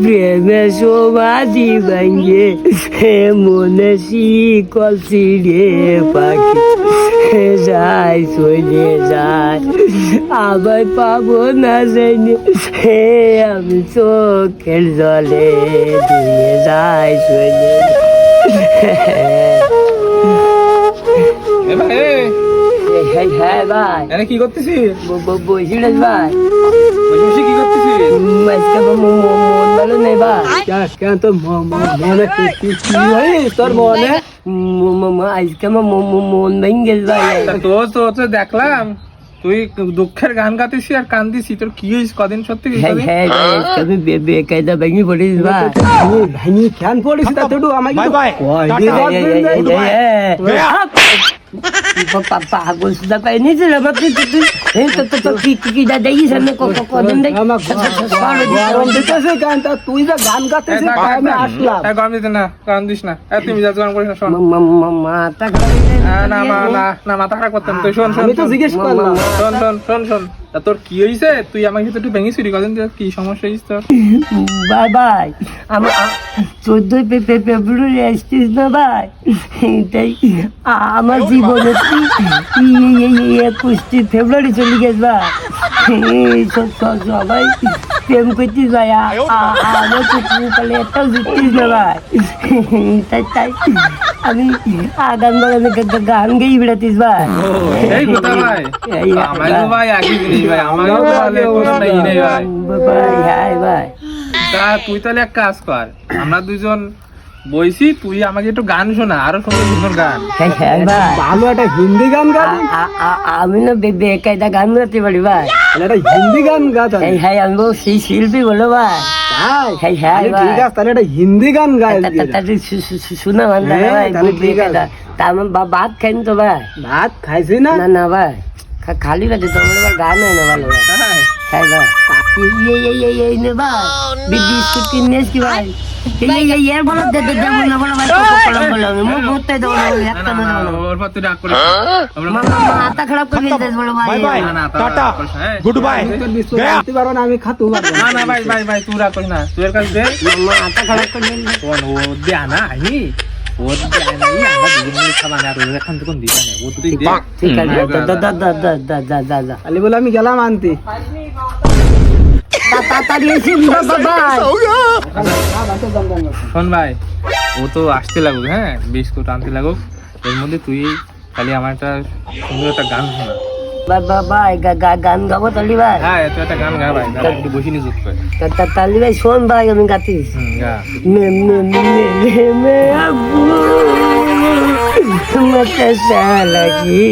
প্রেমে সমাধি ভাঙ্গে মনে শিকল ছিঁড়ে পাখি যায় চলে যায়, আবার পাবো না জানি হে আমি চোখের জলে দিয়ে যায় চলে। হ্যাঁ ভাই, এনে কি করতেছিস? বসিস ভাই, বসে কি করতেছিস? আজকে মন ভালো নেই ভাই। কেন তোর মনে কি তোর মনে? আজকে আমার মন ভেঙে গেছে ভাই। তো দেখলাম তুই দুঃখের গান গাতিস আর কান্দিস, তোর কি হয়েছে কদিন? সত্যি আমি বেকায়দা ভেঙে পড়িস ভাই। ভাঙি কেন পড়িস? তা তো আমাকে পাগল সুদা পাই নিয়েছিল কি দেখিস আমি কদিন তুই যে গান গাতেছিস আমি আসলাম। গরম দিতে না, গরম দিস না, তুই মিজাজ গরম করিস না। শোন, মাথা খারাপ না মাথা খারাপ করতাম তুই। শোন শোন, আমি তো জিজ্ঞেস করলাম। শোন শোন শোন শোন, তা তোর কি হয়েছে? তুই আমাকে একটু ভেঙেছিলি কদিন, কি সমস্যা হয়েছে তোর? ভাই ভাই আমার 14 ফেব্রুয়ারি আসছিস না ভাই, তাই আমার জীবনে 21 ফেব্রুয়ারি চলে গেছে ভাই। সবাই প্রেম করতিস ভাই, আমার তাহলে একটাও জিততিস না ভাই। তাই আমি আগান বাগানে গান গেয়ে বেড়াতিস ভাই। এই কথা ভাই, আমারও ভাই একই জিনিস ভাই, আমারও তাহলে কোনো নেই ভাই। ভাই ভাই তা তুই তাহলে এক কাজ কর, আমরা দুজন বইছি, তুই আমাকে একটু গান শোনা, আরো সুন্দর গান। ভালো একটা হিন্দি গান গাবি। আমি না বেকায়দা গান গাতে পারি ভাই, একটা হিন্দি গান গাতা। হ্যাঁ আমি সেই শিল্পী বলো ভাই। হ্যাঁ ঠিক আছে, তাহলে একটা হিন্দি গান গায় শোনা ভাই। তা আমার ভাত খাইনি তো ভাই। ভাত খাইছি না? না ভাই, খালি বাজে তো আমার গান হয় না ভালো ভাই। হ্যাঁ ভাই, এই নে ভাই বিস্কুট কিনে এসছি ভাই। এর বলো দেবো না বলো ভাই, বলো মুখ ঘুরতে দেবো না, একটা না দেবো ওর পর তুই ডাক করিস মাথা খারাপ করে দিস বলো ভাই। Tata good bye. দিতে পারো না, আমি খাতু পারবো না না ভাই ভাই ভাই, তুই রাখ করিস না, তুই এর কাছে দে। মাথা খারাপ করে দিস। ও দে না আই, ও দে না, আমরা দুজন মিলে খাবা না, আর ওর এখান থেকে দিবা না, ও তুই দে। ঠিক আছে, যা আলি বলে আমি গেলাম আনতে। তাড়াতাড়ি এসে ভাই। শোন ভাই, ও তো আসতে লাগুক, হ্যাঁ বিস্কুট আনতে লাগুক, এর মধ্যে তুই খালি আমার একটা সুন্দর একটা গান শোনা। ভাই গান গাবো তালি ভাই। হ্যাঁ তুই একটা গান গা ভাই, একটু বসে নি যুক্ত করে। তালি ভাই শোন ভাই, আমি গাতিস। গা লাগি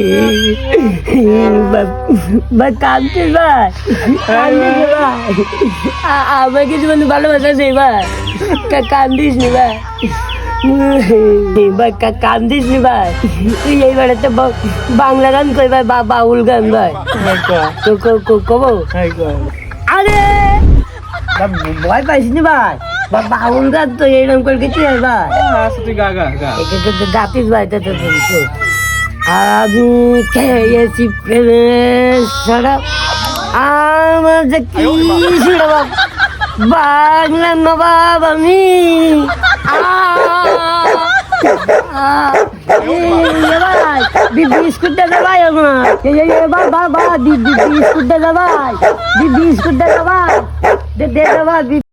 ভাই, কাঁদছিস ভাই? আমার কিছু মানে ভালোবাসা নেই ভাই, কান্দিস নি ভাই। ভাই কান্দিস নি ভাই, তুই এই বেড়াতে বাংলা গান কই ভাই, বাউল গান ভাই কব। আরে ভয় পাইস নি ভাই, বাউল গান তো এইরকম করে কিছু ভাই। তুই গা গা গা গাতিস ভাই। আমি খেয়েছি প্রেমের শরাব, আমার যে কি শরাব, বাংলা নবাব আমি। বিস্কুট দে ভাই, আমার বিস্কুট দে ভাই, বিস্কুট দে ভাই, দে ভাই।